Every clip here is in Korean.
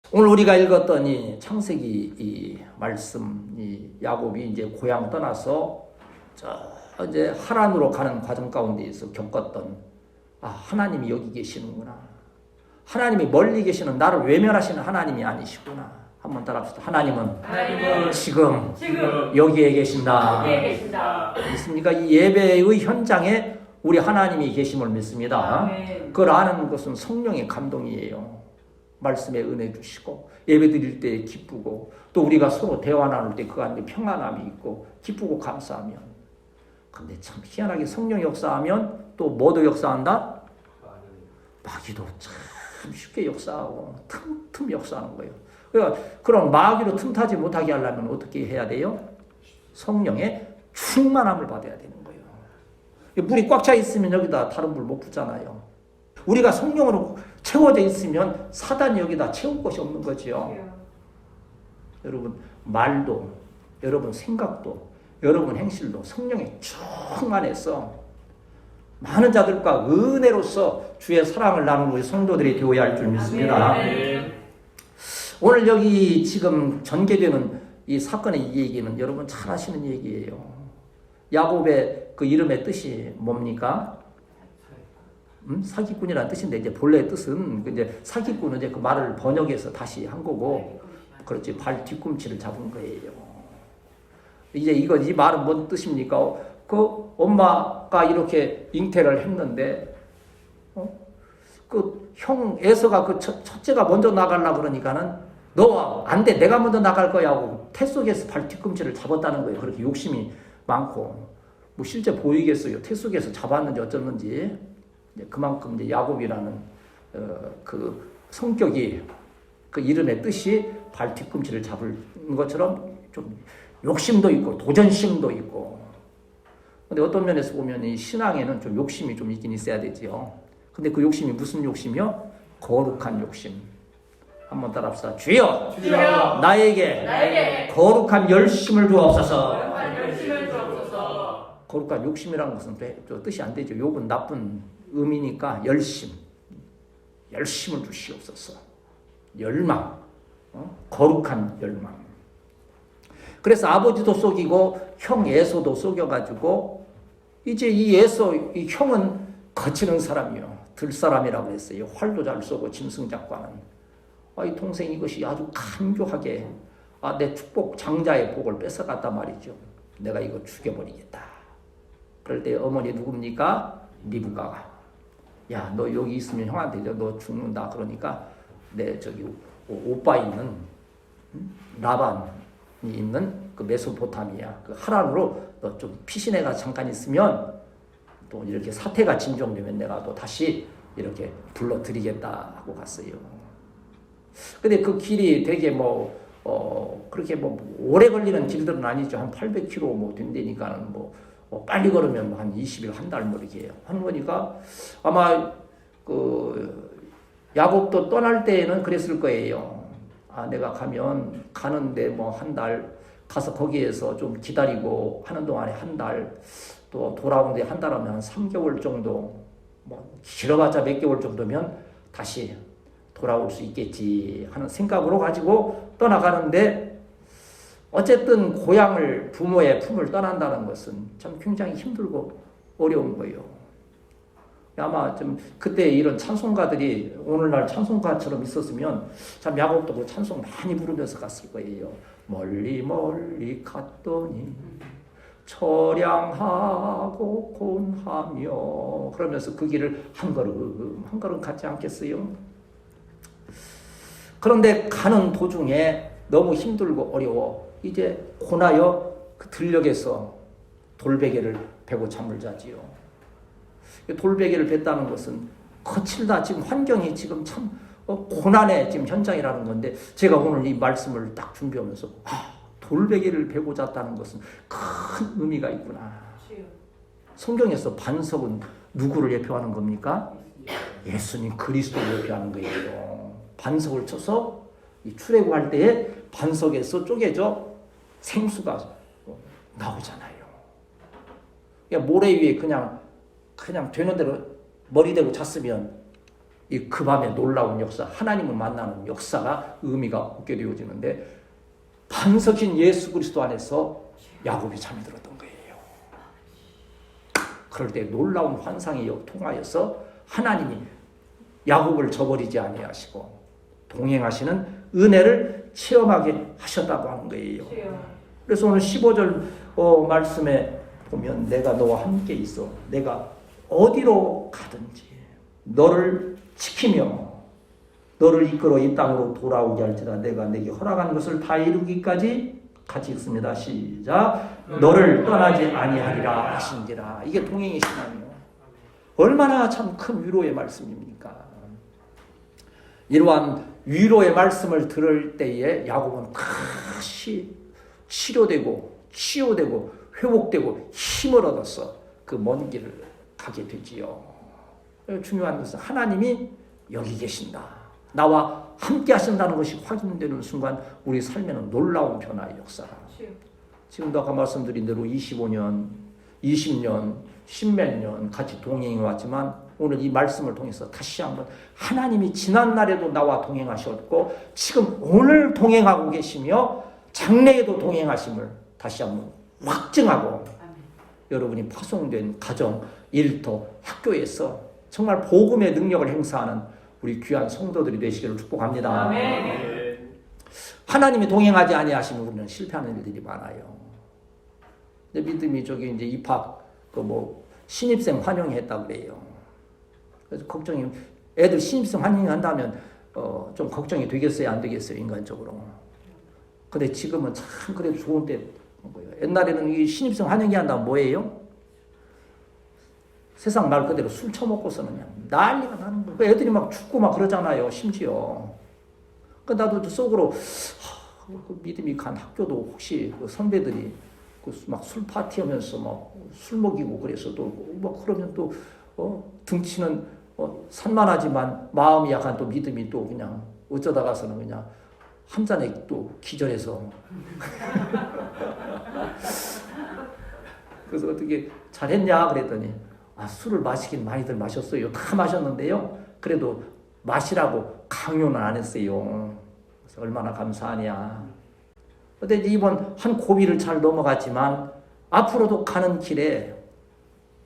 오늘 우리가 읽었던 이 창세기 이 말씀, 이 야곱이 이제 고향 떠나서 이제 하란으로 가는 과정 가운데에서 겪었던 하나님이 여기 계시는구나. 하나님이 멀리 계시는 나를 외면하시는 하나님이 아니시구나. 한번 따라합시다. 하나님은 지금 여기에 계신다. 믿습니까? 이 예배의 현장에 우리 하나님이 계심을 믿습니다. 그걸 아는 것은 성령의 감동이에요. 말씀에 은혜 주시고 예배 드릴 때 기쁘고 또 우리가 서로 대화 나눌 때 그 안에 평안함이 있고 기쁘고 감사하면, 근데 참 희한하게 성령 역사하면 또 뭐도 역사한다? 마귀도 참 쉽게 역사하고 틈틈 역사하는 거예요. 그러니까 그런 마귀로 틈타지 못하게 하려면 어떻게 해야 돼요? 성령의 충만함을 받아야 되는 거예요. 물이 꽉 차 있으면 여기다 다른 물 못 붓잖아요. 우리가 성령으로 채워져 있으면 사단이 여기다 채울 것이 없는 거죠. 여러분 말도, 여러분 생각도, 여러분 행실도 성령에 충만해서 많은 자들과 은혜로서 주의 사랑을 나누는 우리 성도들이 되어야 할 줄 믿습니다. 오늘 여기 지금 전개되는 이 사건의 이 얘기는 여러분 잘 아시는 얘기예요. 야곱의 그 이름의 뜻이 뭡니까? 사기꾼이라는 뜻인데, 이제 본래의 뜻은 이제 사기꾼은 이제 그 말을 번역해서 다시 한 거고, 그렇지, 발 뒤꿈치를 잡은 거예요. 이제 이 말은 뭔 뜻입니까? 그 엄마가 이렇게 잉태를 했는데, 그 형 에서가 그 첫째가 먼저 나가려고 그러니까는 너 안 돼, 내가 먼저 나갈 거야 하고 태 속에서 발 뒤꿈치를 잡았다는 거예요. 그렇게 욕심이 많고, 뭐 실제 보이겠어요. 태 속에서 잡았는지 어쩌는지. 그만큼 이제 야곱이라는 그 성격이, 그 이름의 뜻이 발 뒤꿈치를 잡은 것처럼 좀 욕심도 있고 도전심도 있고. 근데 어떤 면에서 보면 이 신앙에는 좀 욕심이 좀 있긴 있어야 되지요. 근데 그 욕심이 무슨 욕심이요? 거룩한 욕심. 한번 따라합시다. 주여, 나에게 거룩한 열심을 주옵소서. 거룩한 욕심이라는 것은 뜻이 안 되죠. 욕은 나쁜 의미니까 열심을 주시옵소서. 열망, 거룩한 열망. 그래서 아버지도 속이고 형 에서도 속여가지고 이제 이 이 형은 거치는 사람이요, 들사람이라고 했어요. 활도 잘 쏘고 짐승작과는. 이 동생 이것이 아주 간교하게 내 축복, 장자의 복을 뺏어갔단 말이죠. 내가 이거 죽여버리겠다. 그럴 때 어머니 누굽니까? 리브가가. 야, 너 여기 있으면 형한테 너 죽는다. 그러니까 내 저기 오빠 있는 라반이 있는 그 메소포타미아 그 하란으로 너 좀 피신해가 잠깐 있으면 또 이렇게 사태가 진정되면 내가 또 다시 이렇게 불러드리겠다 하고 갔어요. 근데 그 길이 되게 그렇게 오래 걸리는 길들은 아니죠. 한 800km 뭐 된다니까는 빨리 걸으면 한 20일, 한 달 이렇게 하는 거니까 아마 야곱도 떠날 때에는 그랬을 거예요. 내가 가는데 한 달 가서 거기에서 좀 기다리고 하는 동안에 한 달, 또 돌아오는데 한 달 하면 한 3개월 정도, 길어봤자 몇 개월 정도면 다시 돌아올 수 있겠지 하는 생각으로 가지고 떠나가는데, 어쨌든 고향을, 부모의 품을 떠난다는 것은 참 굉장히 힘들고 어려운 거예요. 아마 좀 그때 이런 찬송가들이 오늘날 찬송가처럼 있었으면 참 야곱도 그 찬송 많이 부르면서 갔을 거예요. 멀리 멀리 갔더니 처량하고 곤하며, 그러면서 그 길을 한 걸음 한 걸음 갔지 않겠어요? 그런데 가는 도중에 너무 힘들고 어려워 이제 고나여 그 들녘에서 돌베개를 베고 잠을 자지요. 돌베개를 뱉다는 것은 거칠다, 지금 환경이 지금 참 고난의 지금 현장이라는 건데, 제가 오늘 이 말씀을 딱 준비하면서 돌베개를 베고 잤다는 것은 큰 의미가 있구나. 성경에서 반석은 누구를 예표하는 겁니까? 예수님 그리스도를 예표하는 거예요. 반석을 쳐서 이 출애굽할 때에 반석에서 쪼개져 생수가 나오잖아요. 그러니까 모래 위에 그냥 되는 대로 머리 대고 잤으면 그 밤에 놀라운 역사, 하나님을 만나는 역사가 의미가 없게 되어지는데 반석인 예수 그리스도 안에서 야곱이 잠이 들었던 거예요. 그럴 때 놀라운 환상이 통하여서 하나님이 야곱을 저버리지 아니하시고 동행하시는 은혜를 체험하게 하셨다고 하는 거예요. 그래서 오늘 15절 말씀에 보면 내가 너와 함께 있어. 내가 어디로 가든지 너를 지키며 너를 이끌어 이 땅으로 돌아오게 할지라. 내가 내게 허락한 것을 다 이루기까지 같이 읽습니다. 시작. 너를 떠나지 아니하리라 하신지라. 이게 동행의 신앙이에요. 얼마나 참 큰 위로의 말씀입니까? 이러한 위로의 말씀을 들을 때에 야곱은 다시 치료되고 치유되고 회복되고 힘을 얻어서 그 먼 길을 가게 되지요. 중요한 것은 하나님이 여기 계신다, 나와 함께 하신다는 것이 확인되는 순간 우리 삶에는 놀라운 변화의 역사가. 지금도 아까 말씀드린 대로 25년, 20년, 10몇 년 같이 동행해 왔지만 오늘 이 말씀을 통해서 다시 한번 하나님이 지난날에도 나와 동행하셨고 지금 오늘 동행하고 계시며 장래에도 동행하심을 다시 한번 확증하고 여러분이 파송된 가정, 일터, 학교에서 정말 복음의 능력을 행사하는 우리 귀한 성도들이 되시기를 축복합니다. 아멘. 하나님이 동행하지 아니하시면 우리는 실패하는 일들이 많아요. 근데 믿음이 저기 이제 입학 신입생 환영했다 그래요. 그래서 걱정이, 애들 신입생 환영한다면 좀 걱정이 되겠어요, 안 되겠어요, 인간적으로. 근데 지금은 참 그래도 좋은 때 거예요. 옛날에는 이 신입생 환영회 한다면 뭐예요? 세상 말 그대로 술 처먹고서는 그냥 난리가 나는 거예요. 애들이 막 죽고 막 그러잖아요, 심지어. 그 나도 속으로 그 믿음이 간 학교도 혹시 그 선배들이 막 술 파티하면서 막 술 먹이고 그래서 또 막 그러면 또 등치는 산만하지만 마음이 약간 또 믿음이 또 그냥 어쩌다 가서는 그냥 한 잔에 또 기절해서 그래서 어떻게 잘했냐 그랬더니 술을 마시긴 많이들 마셨어요. 다 마셨는데요. 그래도 마시라고 강요는 안 했어요. 그래서 얼마나 감사하냐. 근데 이번 한 고비를 잘 넘어갔지만 앞으로도 가는 길에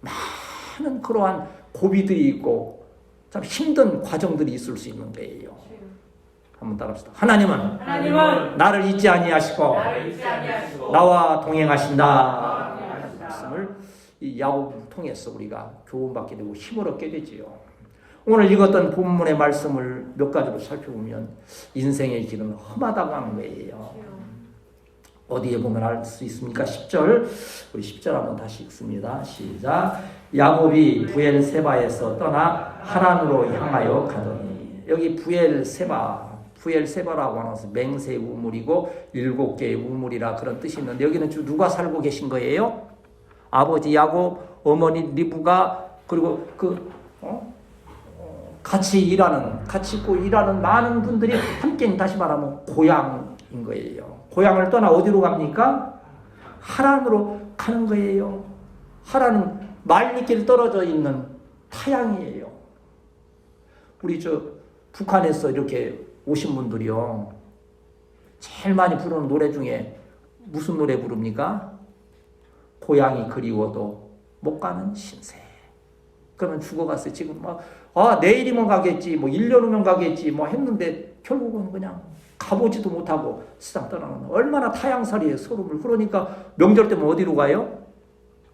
많은 그러한 고비들이 있고 참 힘든 과정들이 있을 수 있는 거예요. 한번 따라합시다. 하나님은 나를 잊지 아니하시고 나와 동행하신다. 말씀을 이 야곱을 통해서 우리가 교훈받게 되고 힘을 얻게 되지요. 오늘 읽었던 본문의 말씀을 몇 가지로 살펴보면 인생의 길은 험하다고 하는 거예요. 어디에 보면 알 수 있습니까? 10절. 우리 10절 한번 다시 읽습니다. 시작. 야곱이 부엘세바에서 떠나 하란으로 향하여 가더니. 여기 부엘세바라고 하는 것은 맹세 우물이고 7개의 우물이라 그런 뜻이 있는데 여기는 누가 살고 계신 거예요? 아버지 야곱, 어머니 리브가, 그리고 같이 있고 일하는 많은 분들이 함께, 다시 말하면 고향인 거예요. 고향을 떠나 어디로 갑니까? 하란으로 가는 거예요. 하란은 말미길 떨어져 있는 타향이에요. 우리 북한에서 이렇게 오신 분들이요, 제일 많이 부르는 노래 중에 무슨 노래 부릅니까? 고향이 그리워도 못 가는 신세. 그러면 죽어갔어요. 지금 내일이면 가겠지, 1년 후면 가겠지, 했는데 결국은 그냥 가보지도 못하고 세상 떠나는, 얼마나 타향살이에 소름을. 그러니까 명절 때면 어디로 가요?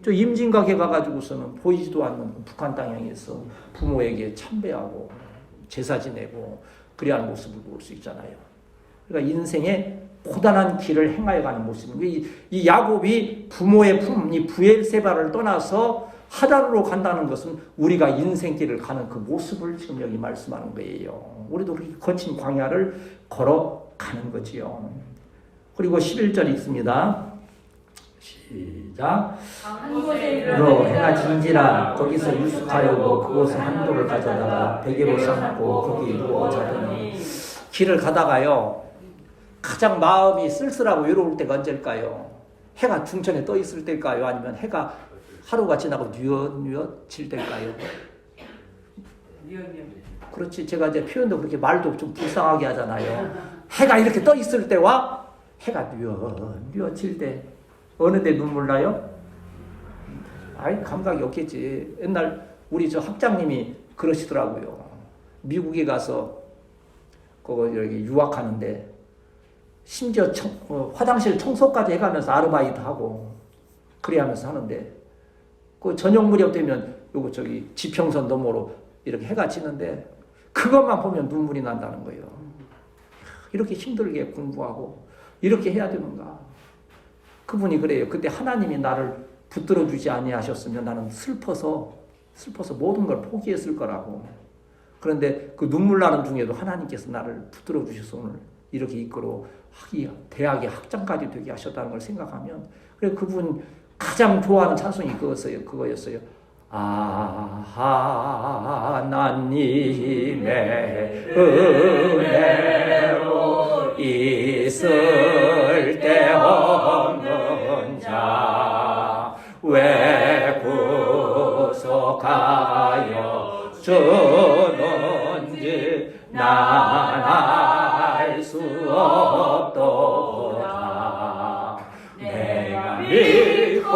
저 임진각에 가가지고서는 보이지도 않는 북한 땅에서 부모에게 참배하고 제사 지내고 그래야 하는 모습을 볼 수 있잖아요. 그러니까 인생의 고단한 길을 행하여 가는 모습입니다. 이 야곱이 부모의 품, 이 부엘세바를 떠나서 하란으로 간다는 것은 우리가 인생길을 가는 그 모습을 지금 여기 말씀하는 거예요. 우리도 그렇게 거친 광야를 걸어가는 거지요. 그리고 11절 읽습니다. 시작. 로 해가 진지라 거기서 유숙하려고 그곳에 한돌을 가져다가 베개로 삼고 거기 누워 자더니. 길을 가다가요, 가장 마음이 쓸쓸하고 외로울 때가 언제일까요? 해가 중천에 떠 있을 때일까요? 아니면 해가 하루가 지나고 뉘엿뉘엿 질 때일까요? 그렇지. 제가 이제 표현도 그렇게 말도 좀 불쌍하게 하잖아요. 해가 이렇게 떠 있을 때와 해가 뉘어질 때 어느 데 눈물 나요? 아이, 감각이 없겠지. 옛날 우리 저 학장님이 그러시더라고요. 미국에 가서 여기 유학하는데 심지어 화장실 청소까지 해가면서 아르바이트 하고 그래 하면서 하는데 그 저녁 무렵 되면 요거 저기 지평선 너머로 이렇게 해가 지는데 그것만 보면 눈물이 난다는 거예요. 이렇게 힘들게 공부하고 이렇게 해야 되는가? 그분이 그래요. 그때 하나님이 나를 붙들어 주지 아니하셨으면 나는 슬퍼서 모든 걸 포기했을 거라고. 그런데 그 눈물 나는 중에도 하나님께서 나를 붙들어 주셔서 오늘 이렇게 이끌어 대학의 학장까지 되게 하셨다는 걸 생각하면 그래 그분 가장 좋아하는 찬송이 그거였어요. 하나님의 은혜로 있을 때 없는 자 왜 구속하여 주는지 난 알 수 없도다. 내가 믿고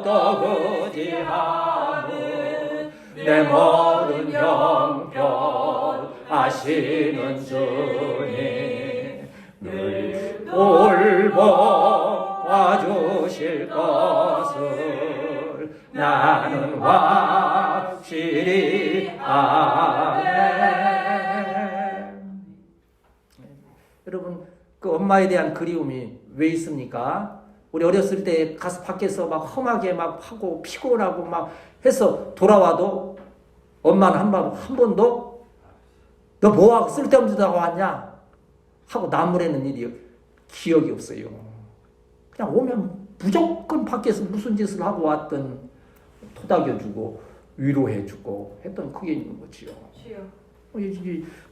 또 의지하는 내 모든 형편하시는 주님 늘 돌보아 주실 것을 나는 확실히 아네. 여러분 그 엄마에 대한 그리움이 왜 있습니까? 우리 어렸을 때 가서 밖에서 막 험하게 막 하고 피곤하고 막 해서 돌아와도 엄마는 한 번도 너 뭐하고 쓸데없는 데다가 왔냐? 하고 나무래는 일이 기억이 없어요. 그냥 오면 무조건 밖에서 무슨 짓을 하고 왔든 토닥여주고 위로해주고 했던 그게 있는 거지요.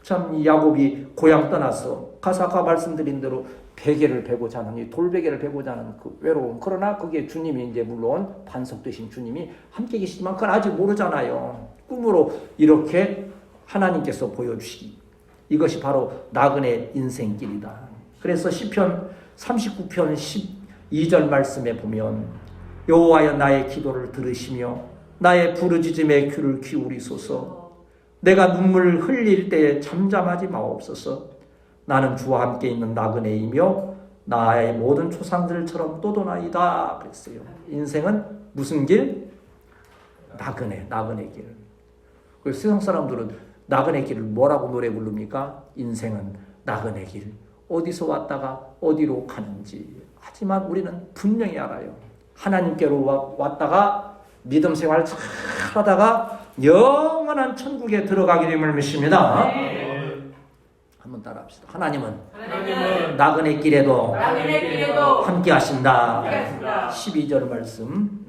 참 야곱이 고향 떠나서 가서 아까 말씀드린 대로 베개를 베고자 하는 이 돌베개를 베고자 하는 그 외로움. 그러나 그게 주님이 이제 물론 반석 되신 주님이 함께 계시지만 그건 아직 모르잖아요. 꿈으로 이렇게 하나님께서 보여주시기. 이것이 바로 나그네 인생길이다. 그래서 시편 39편 12절 말씀에 보면 여호와여 나의 기도를 들으시며 나의 부르짖음에 귀를 기울이소서. 내가 눈물 흘릴 때에 잠잠하지 마옵소서. 나는 주와 함께 있는 나그네이며 나의 모든 초상들처럼 또도나이다 그랬어요. 인생은 무슨 길? 나그네 길. 그래서 세상 사람들은 나그네 길을 뭐라고 노래 부릅니까? 인생은 나그네 길. 어디서 왔다가 어디로 가는지. 하지만 우리는 분명히 알아요. 하나님께로 왔다가 믿음 생활 잘 하다가 영원한 천국에 가게 됨을 믿습니다. 한번 따라합시다. 하나님은 나그네 길에도 함께 하신다. 12절 말씀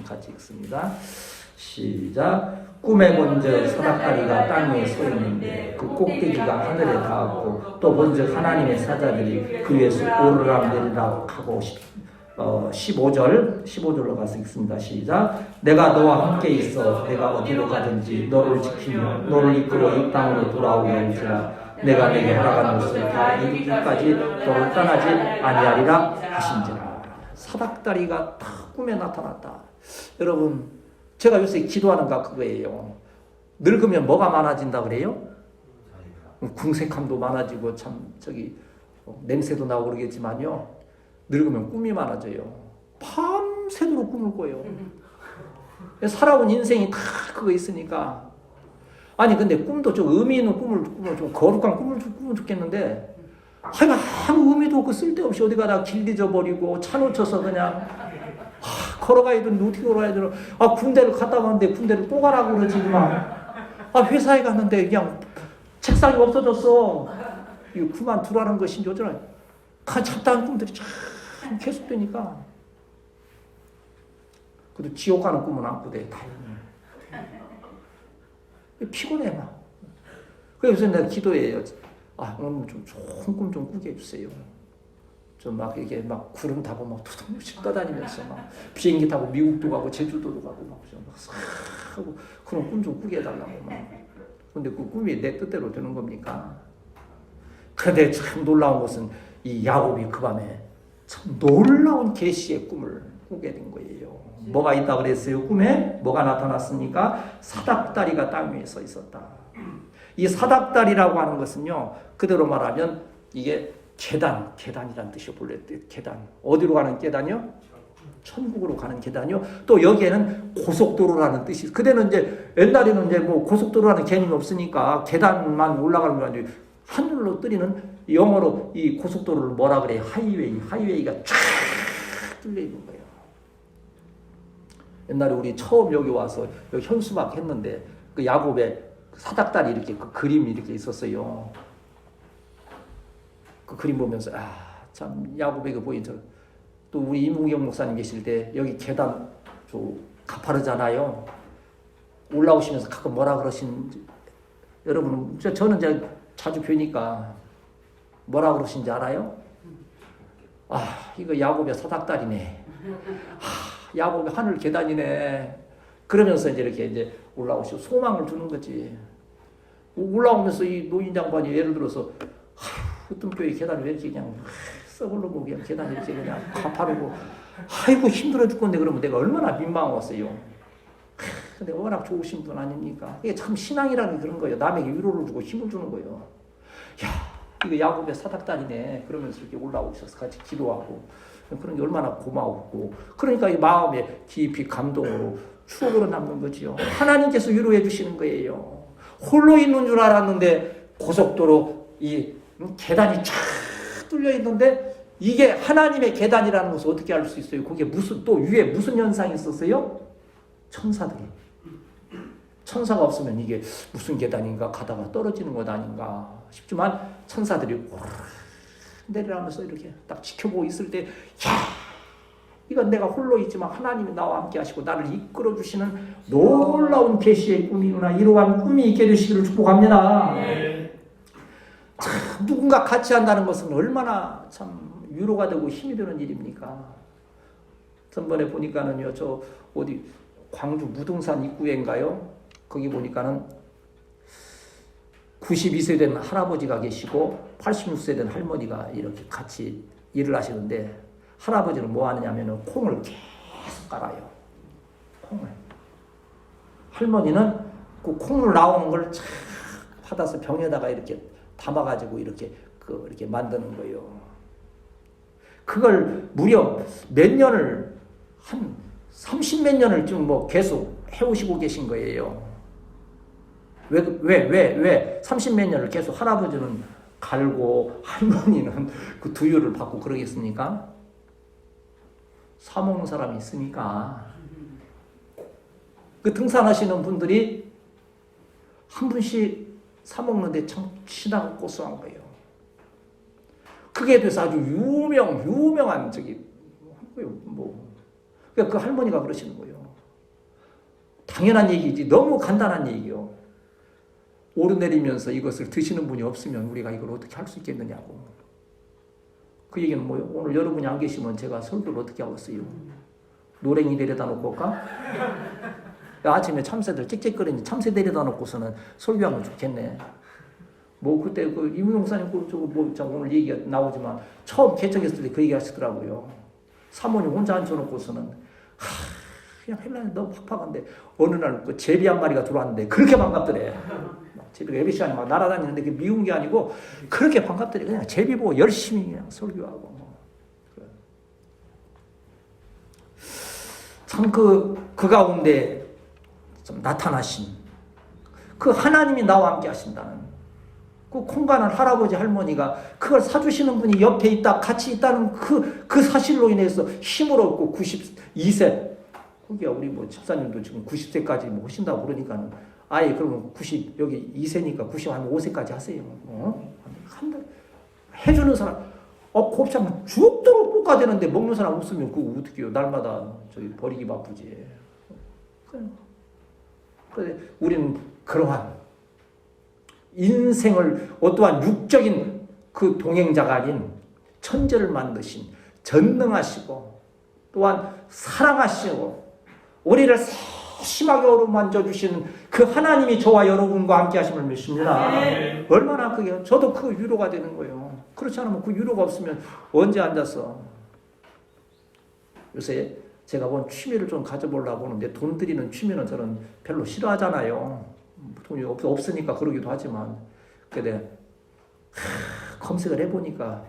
같이 읽습니다. 시작. 꿈에 본즉 사닥다리가 땅에 서 있는데 그 꼭대기가 하늘에 닿았고 또 본즉 하나님의 사자들이 그 위에서 오르락내리락 하고 15절로 가서 읽습니다. 시작. 내가 너와 함께 있어 내가 어디로 가든지 너를 지키며 너를 이끌어 이 땅으로 돌아오게 할지라. 내가 내게 허락한 것을 다 이루기까지 너를 떠나지 아니하리라 하신지라. 사닥다리가 딱 꿈에 나타났다. 여러분 제가 요새 기도하는가 그거예요. 늙으면 뭐가 많아진다 그래요? 궁색함도 많아지고 참 냄새도 나고 그러겠지만요. 늙으면 꿈이 많아져요. 밤새도록 꿈을 꿔요. 살아온 인생이 다 그거 있으니까. 아니 근데 꿈도 좀 의미 있는 꿈을 좀 거룩한 꿈을 꾸면 좋겠는데 아무 의미도 없고 쓸데없이 어디 가다 길 잊어버리고 차 놓쳐서 그냥 걸어가야 되는데 어떻게 걸어야 되나. 군대를 갔다 왔는데 군대를 또 가라고 그러지만 회사에 갔는데 그냥 책상이 없어졌어. 이거 그만두라는 것인지 어쩌나. 잡다한 꿈들이 참 계속되니까. 그래도 지옥 가는 꿈은 안 꾸대. 다행히. 피곤해 막. 그래서 내가 기도해요. 오늘 좀 좋은 꿈 좀 꾸게 해주세요. 좀 막 이게 막 구름 타고 막 두둥실 떠다니면서 막 비행기 타고 미국도 가고 제주도도 가고 막 하고 그런 꿈 좀 꾸게 해달라고 막. 근데 그 꿈이 내 뜻대로 되는 겁니까? 그런데 참 놀라운 것은 이 야곱이 그 밤에 참 놀라운 계시의 꿈을 꾸게 된 거예요. 뭐가 있다 그랬어요? 꿈에 뭐가 나타났습니까? 사닥다리가 땅 위에 서 있었다. 이 사닥다리라고 하는 것은요, 그대로 말하면 이게 계단이란 뜻이 본래 계단. 어디로 가는 계단이요? 천국으로 가는 계단이요. 또 여기에는 고속도로라는 뜻이. 그때는 이제 옛날에는 이제 뭐 고속도로라는 개념이 없으니까 계단만 올라가는 게 아니고 하늘로 뜨리는, 영어로 이 고속도로를 뭐라 그래요? 하이웨이가 쫙 뚫려 있는 거예요. 옛날에 우리 처음 여기 와서 여기 현수막 했는데 그 야곱의 사닥다리 이렇게 그 그림이 이렇게 있었어요. 그 그림 보면서 참 야곱에게 보인 또 우리 이무경 목사님 계실 때 여기 계단 가파르잖아요. 올라오시면서 가끔 뭐라 그러시는지 여러분, 저는 이제 자주 뵈니까 뭐라 그러신지 알아요? 이거 야곱의 사닥다리네. 야곱의 하늘 계단이네. 그러면서 이제 올라오시고 소망을 주는 거지. 올라오면서 이 노인 장관이 예를 들어서 어떤 교회 계단이 왜 이렇게 그냥 썩을로 그냥 계단이 이렇게 그냥 가파르고 아이고 힘들어 죽겠네. 그러면 내가 얼마나 민망했어요. 근데 워낙 좋으신 분 아닙니까? 이게 참 신앙이라는 그런 거예요. 남에게 위로를 주고 힘을 주는 거예요. 이거 야곱의 사닥다리네. 그러면서 이렇게 올라오셔서 같이 기도하고 그런 게 얼마나 고마웠고, 그러니까 이 마음에 깊이 감동으로 추억으로 남는 거지요. 하나님께서 위로해 주시는 거예요. 홀로 있는 줄 알았는데 고속도로 이 계단이 쫙 뚫려 있는데 이게 하나님의 계단이라는 것을 어떻게 알 수 있어요? 거기에 또 위에 무슨 현상이 있었어요? 천사가 없으면 이게 무슨 계단인가 가다가 떨어지는 것 아닌가 싶지만 천사들이 내려가면서 이렇게 딱 지켜보고 있을 때, 이건 내가 홀로 있지만 하나님이 나와 함께 하시고 나를 이끌어 주시는 놀라운 계시의 꿈이구나. 이러한 꿈이 있게 되시기를 축복합니다. 참, 누군가 같이 한다는 것은 얼마나 참 위로가 되고 힘이 되는 일입니까? 전번에 보니까는요, 저 어디 광주 무등산 입구인가요? 거기 보니까는 92세 된 할아버지가 계시고 86세 된 할머니가 이렇게 같이 일을 하시는데, 할아버지는 뭐 하느냐면은 콩을 계속 깔아요. 콩을. 할머니는 그 콩을 나오는 걸 쫙 받아서 병에다가 이렇게 담아가지고 이렇게 만드는 거예요. 그걸 무려 몇 년을, 한 30몇 년을 좀 뭐 계속 해오시고 계신 거예요. 왜 30몇 년을 계속 할아버지는 갈고 할머니는 그 두유를 받고 그러겠습니까? 사먹는 사람이 있으니까. 그 등산하시는 분들이 한 분씩 사먹는데 참 시다고 고소한 거예요. 그게 돼서 아주 유명한 그러니까 그 할머니가 그러시는 거예요. 당연한 얘기지. 너무 간단한 얘기요. 오르내리면서 이것을 드시는 분이 없으면 우리가 이걸 어떻게 할 수 있겠느냐고. 그 얘기는 뭐예요? 오늘 여러분이 안 계시면 제가 설교를 어떻게 하겠어요? 노랭이 데려다 놓고 올까? 아침에 참새들 짹짹거리니 참새 데려다 놓고서는 설교하면 좋겠네. 뭐 그때 그 이문용 목사님 오늘 얘기가 나오지만 처음 개척했을 때 그 얘기 하시더라고요. 사모님 혼자 앉혀놓고서는 그냥 헬라는 너무 팍팍한데 어느 날 그 제비 한 마리가 들어왔는데 그렇게 반갑더래. 제비가 예배 시간에 막 날아다니는데 그게 미운 게 아니고 그렇게 반갑더래. 그냥 제비 보고 열심히 그냥 설교하고 참 그 가운데 좀 나타나신 그 하나님이 나와 함께 하신다는 그 콩가는 할아버지 할머니가 그걸 사주시는 분이 옆에 있다 같이 있다는 그 사실로 인해서 힘을 얻고 92세 거기야 우리 뭐 집사님도 지금 90세까지 뭐 하신다고 그러니까는 아예 그러면 여기 2세니까 95세까지 하세요. 한 달 해주는 사람 곱창 죽도록 볶아대는데 먹는 사람 없으면 그거 어떻게 해요? 날마다 저기 버리기 바쁘지. 그래 우리는 그러한 인생을 어떠한 육적인 그 동행자가 아닌 천재를 만드신 전능하시고 또한 사랑하시고 우리를 심하게 어루만져 주시는 그 하나님이 저와 여러분과 함께 하심을 믿습니다. 얼마나 그게 저도 그 위로가 되는 거예요. 그렇지 않으면 그 위로가 없으면 언제 앉아서. 요새 제가 본 취미를 좀 가져보려고 하는데 돈 들이는 취미는 저는 별로 싫어하잖아요. 돈이 없으니까 그러기도 하지만. 근데 검색을 해보니까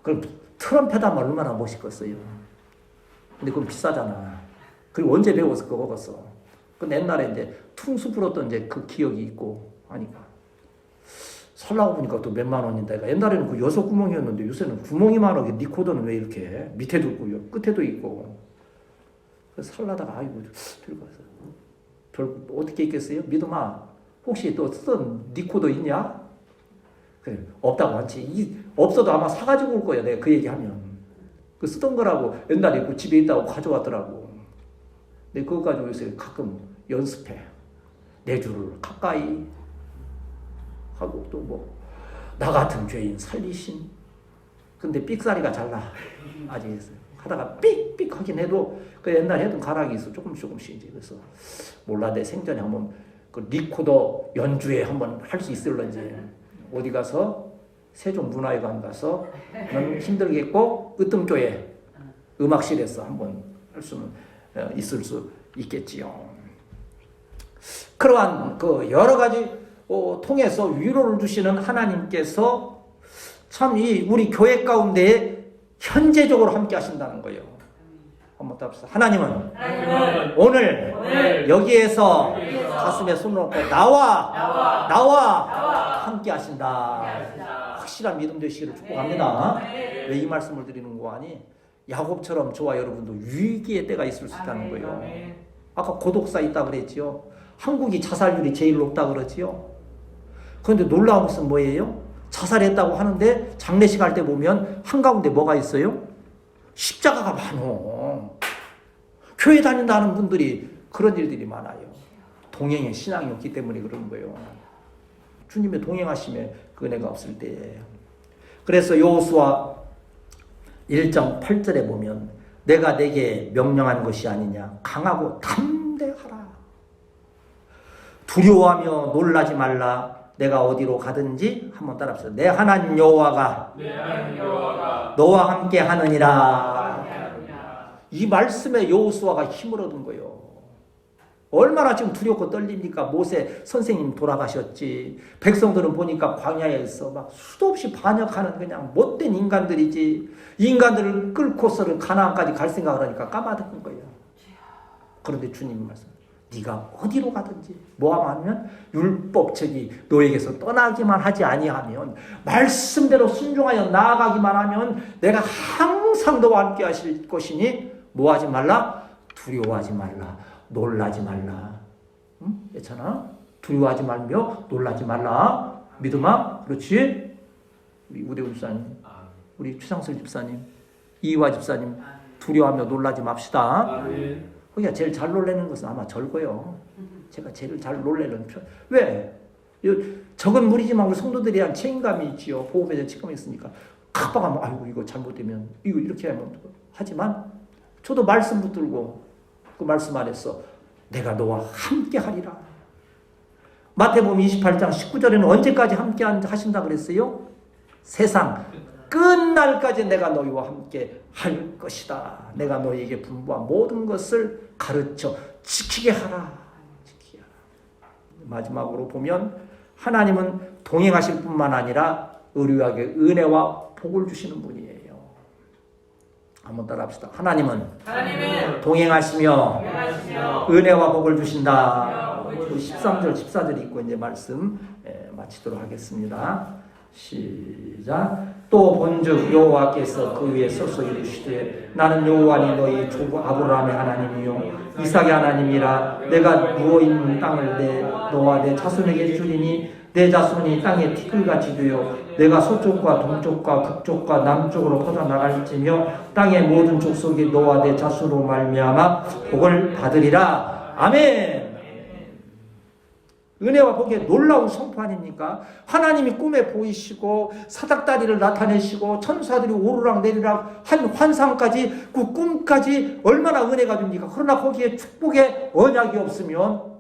그럼 트럼펫 하면 얼마나 멋있겠어요. 근데 그건 비싸잖아. 그리고 언제 배워서 그거 먹었어. 근데 옛날에 이제 퉁수 불었던 이제 그 기억이 있고 하니까. 살라고 보니까 또 몇만 원인데. 옛날에는 그 6구멍이었는데 요새는 구멍이 많아. 니코더는 왜 이렇게 해? 밑에도 있고요. 끝에도 있고. 그래서 살라다가 아이고 들고 와서. 별 어떻게 있겠어요? 믿음아. 혹시 또 쓰던 니코더 있냐? 그래, 없다고 하지. 없어도 아마 사가지고 올 거야. 내가 그 얘기하면. 그 쓰던 거라고 옛날에 그 집에 있다고 가져왔더라고. 근데 그거 가지고 요새 가끔 연습해. 내 줄을 가까이 하고 또 뭐 나 같은 죄인 살리신. 근데 삑사리가 잘 나. 아시겠어요? 하다가 삑삑 하긴 해도 그 옛날에 했던 가락이 있어. 조금씩 이제. 그래서 몰라 내 생전에 한번 그 리코더 연주회 한번 할 수 있을런지 어디 가서 세종문화회관 가서 넌 힘들겠고 으뜸교회 음악실에서 한번 할 수는 있을 수 있겠지요. 그러한 그 여러 가지 통해서 위로를 주시는 하나님께서 참 이 우리 교회 가운데 현재적으로 함께 하신다는 거예요. 한번 답시다. 하나님은 오늘 여기에서 가슴에 손을 얹고 나와 함께 하신다. 확실한 믿음 되시기를 축복합니다. 왜 이 말씀을 드리는 거 아니? 야곱처럼 저와 여러분도 위기의 때가 있을 수 있다는 거예요. 아까 고독사 있다 그랬지요. 한국이 자살률이 제일 높다 그러지요. 그런데 놀라운 것은 뭐예요? 자살했다고 하는데 장례식 할 때 보면 한가운데 뭐가 있어요? 십자가가 많어. 교회 다닌다는 분들이 그런 일들이 많아요. 동행의 신앙이 없기 때문에 그런 거예요. 주님의 동행하심에 그 은혜가 없을 때에. 그래서 여호수아 1장 8절에 보면 내가 내게 명령한 것이 아니냐. 강하고 담대하라. 두려워하며 놀라지 말라. 내가 어디로 가든지 한번 따라합시다. 내 하나님 여호와가 너와 함께 하느니라. 이 말씀에 여호수아가 힘을 얻은 거예요. 얼마나 지금 두렵고 떨립니까? 모세 선생님 돌아가셨지. 백성들은 보니까 광야에서 막 수도 없이 반역하는 그냥 못된 인간들이지. 인간들을 끌고서는 가나안까지 갈 생각을 하니까 까마득한 거예요. 그런데 주님 말씀. 네가 어디로 가든지 뭐하면 율법책이 너에게서 떠나기만 하지 아니하면 말씀대로 순종하여 나아가기만 하면 내가 항상 너와 함께 하실 것이니 뭐하지 말라? 두려워하지 말라. 놀라지 말라. 응? 괜찮아? 두려워하지 말며 놀라지 말라. 믿음아? 그렇지? 우리 우대우 집사님, 우리 최상슬 집사님, 이화 집사님 두려워하며 놀라지 맙시다. 그러니까 제일 잘 놀래는 것은 아마 절거요. 제가 제일 잘 놀래는 편. 왜? 적은 무리지만 우리 성도들이 한 책임감이 있지요. 보호에 대한 책임감이 있으니까. 깜빡하면 아이고 이거 잘못되면 이거 이렇게 하면 하지만 저도 말씀 붙들고 그 말씀 안에서 내가 너와 함께 하리라. 마태복음 28장 19절에는 언제까지 함께 하신다 그랬어요? 세상 끝날까지 내가 너희와 함께 할 것이다. 내가 너희에게 분부한 모든 것을 가르쳐 지키게 하라. 지키게 하라. 마지막으로 보면 하나님은 동행하실 뿐만 아니라 의류하게 은혜와 복을 주시는 분이에요. 한번 따라합시다. 하나님은 동행하시며 은혜와 복을 주신다. 13절 14절이 있고 이제 말씀 마치도록 하겠습니다. 시작. 또 본즉 여호와께서 그 위에 서서 이르시되 나는 여호와니 너희 조부 아브라함의 하나님이요 이삭의 하나님이라. 내가 누워있는 땅을 너와 내 자손에게 주리니 내 자손이 땅에 티끌같이 되어 내가 서쪽과 동쪽과 북쪽과 남쪽으로 퍼져나갈지며 땅의 모든 족속이 너와 내 자손으로 말미암아 복을 받으리라. 아멘. 은혜와 복의 놀라운 선포 아닙니까? 하나님이 꿈에 보이시고 사닥다리를 나타내시고 천사들이 오르락 내리락 한 환상까지 그 꿈까지 얼마나 은혜가 됩니까? 그러나 거기에 축복의 언약이 없으면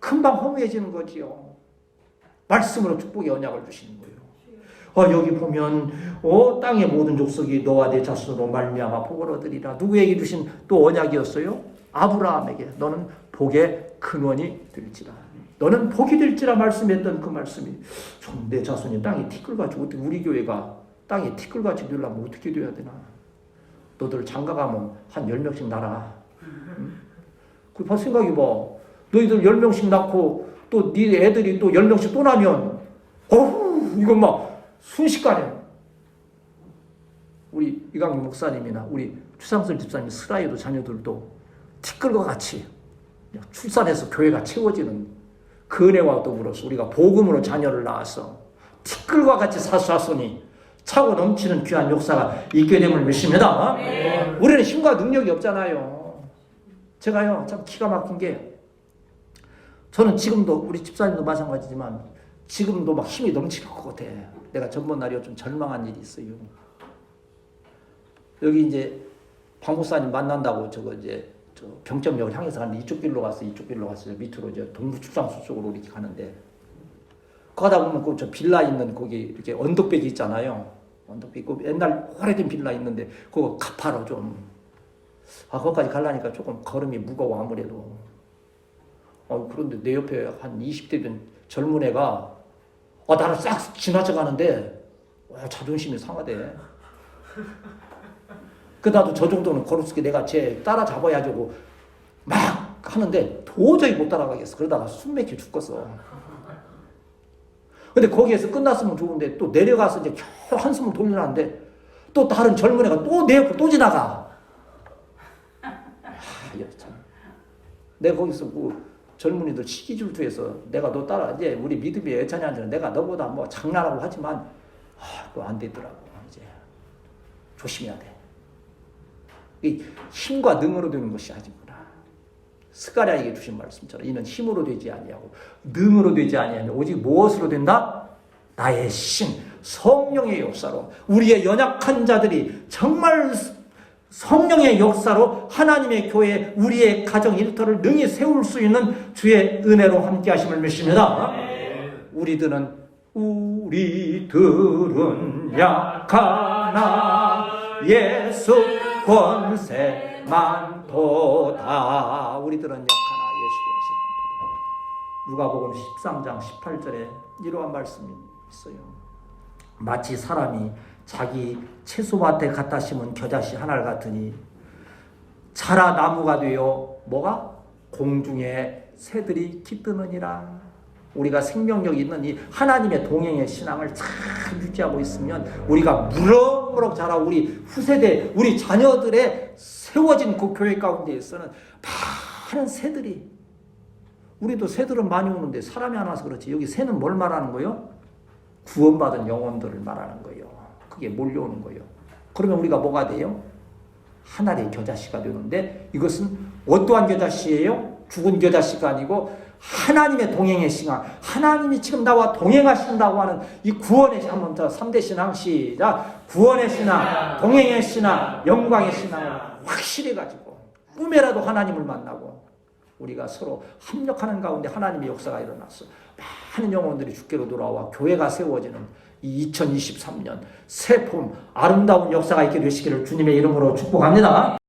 금방 허무해지는 거지요. 말씀으로 축복의 언약을 주시는 거예요. 여기 보면 땅의 모든 족속이 너와 내 자손으로 말미암아 복을 얻으리라. 누구에게 주신 또 언약이었어요? 아브라함에게. 너는 복의 근원이 될지라. 너는 복이 될지라 말씀했던 그 말씀이 좀 내 자손이 땅에 티끌같이 어떻게 우리 교회가 땅에 티끌같이 되려면 어떻게 돼야 되나? 너들 장가가면 한 10명씩 낳아. 응? 그 생각해봐. 너희들 10명씩 낳고 또 네 애들이 또 10명씩 또 나면 이건 막 순식간에 우리 이강민 목사님이나 우리 추상설 집사님 스라이도 자녀들도 티끌과 같이 출산해서 교회가 채워지는 그 은혜와 더불어서 우리가 복음으로 자녀를 낳아서 티끌과 같이 사수하소니 차고 넘치는 귀한 역사가 있게 됨을 믿습니다. 네. 우리는 힘과 능력이 없잖아요. 제가요 참 기가 막힌 게 저는 지금도 우리 집사님도 마찬가지지만 지금도 막 힘이 넘치는 것 같아. 내가 전번 날이 좀 절망한 일이 있어요. 여기 이제 박 목사님 만난다고 저 병점역을 향해서 가는데 이쪽 길로 갔어. 밑으로 이제 동부축산소 쪽으로 이렇게 가는데 가다 보면 그 저 빌라 있는 거기 이렇게 언덕백이 있잖아요. 언덕백 있고 옛날 오래된 빌라 있는데 그거 가파로 좀 거기까지 가려니까 조금 걸음이 무거워 아무래도. 그런데 내 옆에 한 20대 된 젊은 애가 나를 싹 지나쳐 가는데 자존심이 상하대. 나도 저 정도는 걸었을게 내가 쟤 따라잡아야지 막 하는데 도저히 못 따라가겠어. 그러다가 숨 막혀 죽겠어. 근데 거기에서 끝났으면 좋은데 또 내려가서 이제 겨우 한숨을 돌리는데 또 다른 젊은 애가 또 내 옆으로 또 지나가. 참. 내가 거기서 그 젊은이들 시기 질투해서 내가 너 따라 이제 우리 믿음이 애찬이 앉으면 내가 너보다 뭐 장난하고 하지만 그거 안 되더라고. 이제 조심해야 돼. 힘과 능으로 되는 것이 아니구나. 스가랴에게 주신 말씀처럼 이는 힘으로 되지 아니하고 능으로 되지 아니하며 오직 무엇으로 된다? 나의 신 성령의 역사로 우리의 연약한 자들이 정말 성령의 역사로 하나님의 교회 우리의 가정 일터를 능히 세울 수 있는 주의 은혜로 함께 하심을 믿습니다. 우리들은 약하나 예수 권세 많도다. 우리들은 약하나 예수 권세 많도다. 누가복음 13장 18절에 이러한 말씀이 있어요. 마치 사람이 자기 채소밭에 갖다 심은 겨자씨 하나를 같으니 자라 나무가 되어 뭐가? 공중에 새들이 깃드느니라. 우리가 생명력이 있는 이 하나님의 동행의 신앙을 잘 유지하고 있으면 우리가 무럭무럭 자라 우리 후세대, 우리 자녀들의 세워진 그 교회 가운데에서는 많은 새들이 우리도 새들은 많이 오는데 사람이 안 와서 그렇지 여기 새는 뭘 말하는 거예요? 구원받은 영혼들을 말하는 거예요. 그게 몰려오는 거예요. 그러면 우리가 뭐가 돼요? 하나의 겨자씨가 되는데 이것은 어떠한 겨자씨예요? 죽은 겨자씨가 아니고 하나님의 동행의 신앙, 하나님이 지금 나와 동행하신다고 하는 이 구원의 신앙, 한번 더 3대 신앙 시작. 구원의 신앙, 동행의 신앙, 영광의 신앙을 확실히 가지고 꿈에라도 하나님을 만나고 우리가 서로 합력하는 가운데 하나님의 역사가 일어났어. 많은 영혼들이 주께로 돌아와 교회가 세워지는 이 2023년 새 봄 아름다운 역사가 있게 되시기를 주님의 이름으로 축복합니다.